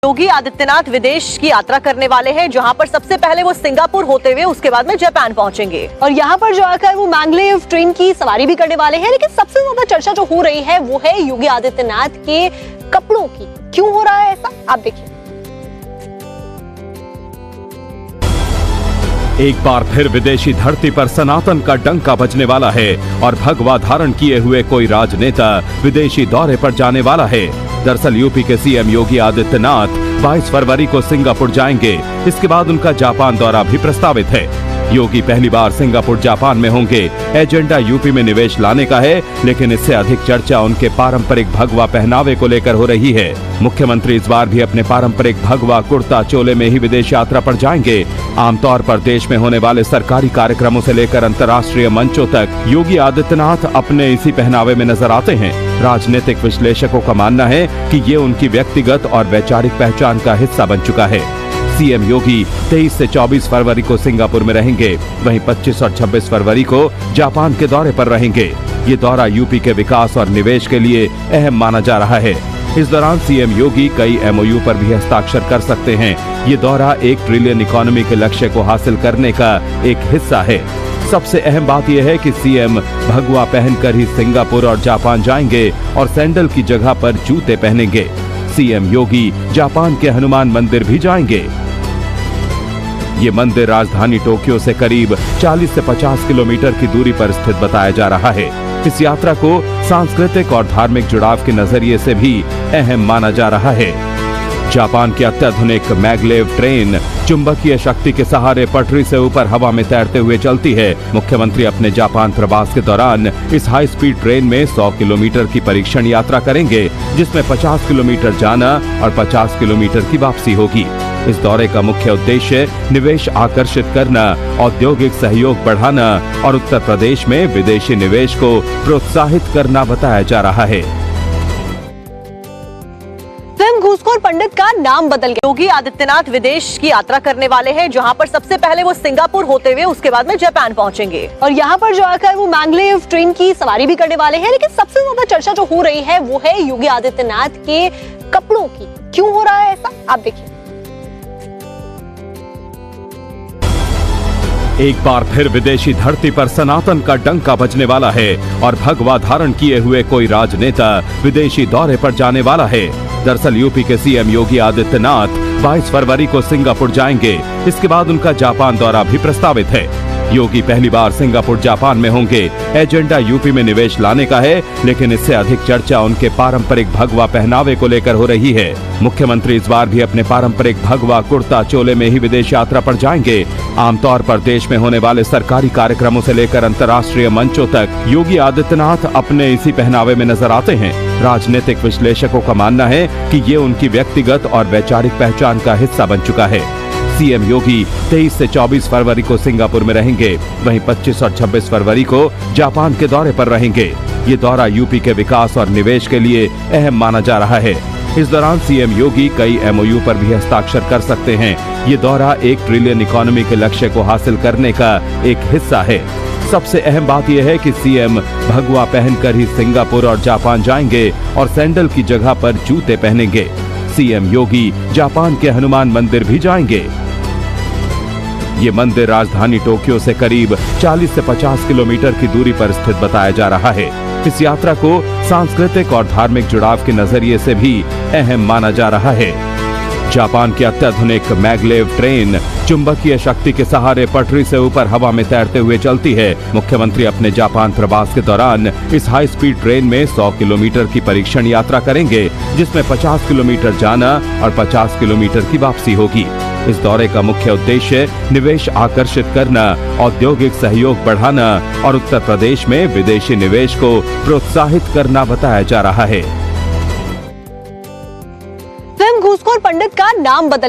योगी आदित्यनाथ विदेश की यात्रा करने वाले हैं, जहां पर सबसे पहले वो सिंगापुर होते हुए उसके बाद में जापान पहुंचेंगे और यहां पर जो आकर वो मैग्लेव ट्रेन की सवारी भी करने वाले हैं। लेकिन सबसे ज्यादा चर्चा जो हो रही है वो है योगी आदित्यनाथ के कपड़ों की। क्यों हो रहा है ऐसा, आप देखिए। एक बार फिर विदेशी धरती पर सनातन का डंका बजने वाला है और भगवा धारण किए हुए कोई राजनेता विदेशी दौरे पर जाने वाला है। दरअसल यूपी के सीएम योगी आदित्यनाथ 22 फरवरी को सिंगापुर जाएंगे। इसके बाद उनका जापान दौरा भी प्रस्तावित है। योगी पहली बार सिंगापुर जापान में होंगे। एजेंडा यूपी में निवेश लाने का है, लेकिन इससे अधिक चर्चा उनके पारंपरिक भगवा पहनावे को लेकर हो रही है। मुख्यमंत्री इस बार भी अपने पारंपरिक भगवा कुर्ता चोले में ही विदेश यात्रा पर जाएंगे। आमतौर पर देश में होने वाले सरकारी कार्यक्रमों से लेकर अंतर्राष्ट्रीय मंचों तक योगी आदित्यनाथ अपने इसी पहनावे में नजर आते हैं। राजनीतिक विश्लेषकों का मानना है कि ये उनकी व्यक्तिगत और वैचारिक पहचान का हिस्सा बन चुका है। सीएम योगी 23 से 24 फरवरी को सिंगापुर में रहेंगे, वहीं 25 और 26 फरवरी को जापान के दौरे पर रहेंगे। ये दौरा यूपी के विकास और निवेश के लिए अहम माना जा रहा है। इस दौरान सीएम योगी कई एमओयू पर भी हस्ताक्षर कर सकते हैं। ये दौरा 1 ट्रिलियन इकोनॉमी के लक्ष्य को हासिल करने का एक हिस्सा है। सबसे अहम बात यह है कि सीएम भगवा पहनकर ही सिंगापुर और जापान जाएंगे और सैंडल की जगह पर जूते पहनेंगे। सीएम योगी जापान के हनुमान मंदिर भी जाएंगे। ये मंदिर राजधानी टोक्यो से करीब 40 से 50 किलोमीटर की दूरी पर स्थित बताया जा रहा है। इस यात्रा को सांस्कृतिक और धार्मिक जुड़ाव के नजरिए से भी अहम माना जा रहा है। जापान की अत्याधुनिक मैग्लेव ट्रेन चुंबकीय शक्ति के सहारे पटरी से ऊपर हवा में तैरते हुए चलती है। मुख्यमंत्री अपने जापान प्रवास के दौरान इस हाई स्पीड ट्रेन में 100 किलोमीटर की परीक्षण यात्रा करेंगे, जिसमें 50 किलोमीटर जाना और 50 किलोमीटर की वापसी होगी। इस दौरे का मुख्य उद्देश्य निवेश आकर्षित करना, औद्योगिक सहयोग बढ़ाना और उत्तर प्रदेश में विदेशी निवेश को प्रोत्साहित करना बताया जा रहा है। फिल्म घूसखोर पंडित का नाम बदल गया। योगी आदित्यनाथ विदेश की यात्रा करने वाले हैं, जहां पर सबसे पहले वो सिंगापुर होते हुए उसके बाद में जापान पहुंचेंगे और यहां पर जो आकर वो मैग्लेव ट्रेन की सवारी भी करने वाले हैं। लेकिन सबसे ज्यादा चर्चा जो हो रही है वो है योगी आदित्यनाथ के कपड़ों की। क्यों हो रहा है ऐसा, आप देखिए। एक बार फिर विदेशी धरती पर सनातन का डंका बजने वाला है और भगवा धारण किए हुए कोई राजनेता विदेशी दौरे पर जाने वाला है। दरअसल यूपी के सीएम योगी आदित्यनाथ 22 फरवरी को सिंगापुर जाएंगे। इसके बाद उनका जापान दौरा भी प्रस्तावित है। योगी पहली बार सिंगापुर जापान में होंगे। एजेंडा यूपी में निवेश लाने का है, लेकिन इससे अधिक चर्चा उनके पारंपरिक भगवा पहनावे को लेकर हो रही है। मुख्यमंत्री इस बार भी अपने पारंपरिक भगवा कुर्ता चोले में ही विदेश यात्रा पर जाएंगे। आमतौर पर देश में होने वाले सरकारी कार्यक्रमों से लेकर अंतर्राष्ट्रीय मंचों तक योगी आदित्यनाथ अपने इसी पहनावे में नजर आते हैं। राजनीतिक विश्लेषकों का मानना है कि ये उनकी व्यक्तिगत और वैचारिक पहचान का हिस्सा बन चुका है। सीएम योगी 23 से 24 फरवरी को सिंगापुर में रहेंगे, वहीं 25 और 26 फरवरी को जापान के दौरे पर रहेंगे। ये दौरा यूपी के विकास और निवेश के लिए अहम माना जा रहा है। इस दौरान सीएम योगी कई एमओयू पर भी हस्ताक्षर कर सकते हैं। ये दौरा 1 ट्रिलियन इकोनॉमी के लक्ष्य को हासिल करने का एक हिस्सा है। सबसे अहम बात यह है कि सीएम भगवा पहनकर ही सिंगापुर और जापान जाएंगे और सैंडल की जगह पर जूते पहनेंगे। सीएम योगी जापान के हनुमान मंदिर भी जाएंगे। ये मंदिर राजधानी टोक्यो से करीब 40 से 50 किलोमीटर की दूरी पर स्थित बताया जा रहा है। इस यात्रा को सांस्कृतिक और धार्मिक जुड़ाव के नजरिए से भी अहम माना जा रहा है। जापान की अत्याधुनिक मैग्लेव ट्रेन चुंबकीय शक्ति के सहारे पटरी से ऊपर हवा में तैरते हुए चलती है। मुख्यमंत्री अपने जापान प्रवास के दौरान इस हाई स्पीड ट्रेन में 100 किलोमीटर की परीक्षण यात्रा करेंगे, जिसमें 50 किलोमीटर जाना और 50 किलोमीटर की वापसी होगी। इस दौरे का मुख्य उद्देश्य निवेश आकर्षित करना, औद्योगिक सहयोग बढ़ाना और उत्तर प्रदेश में विदेशी निवेश को प्रोत्साहित करना बताया जा रहा है। फिल्म घूसखोर पंडित का नाम बदल गया।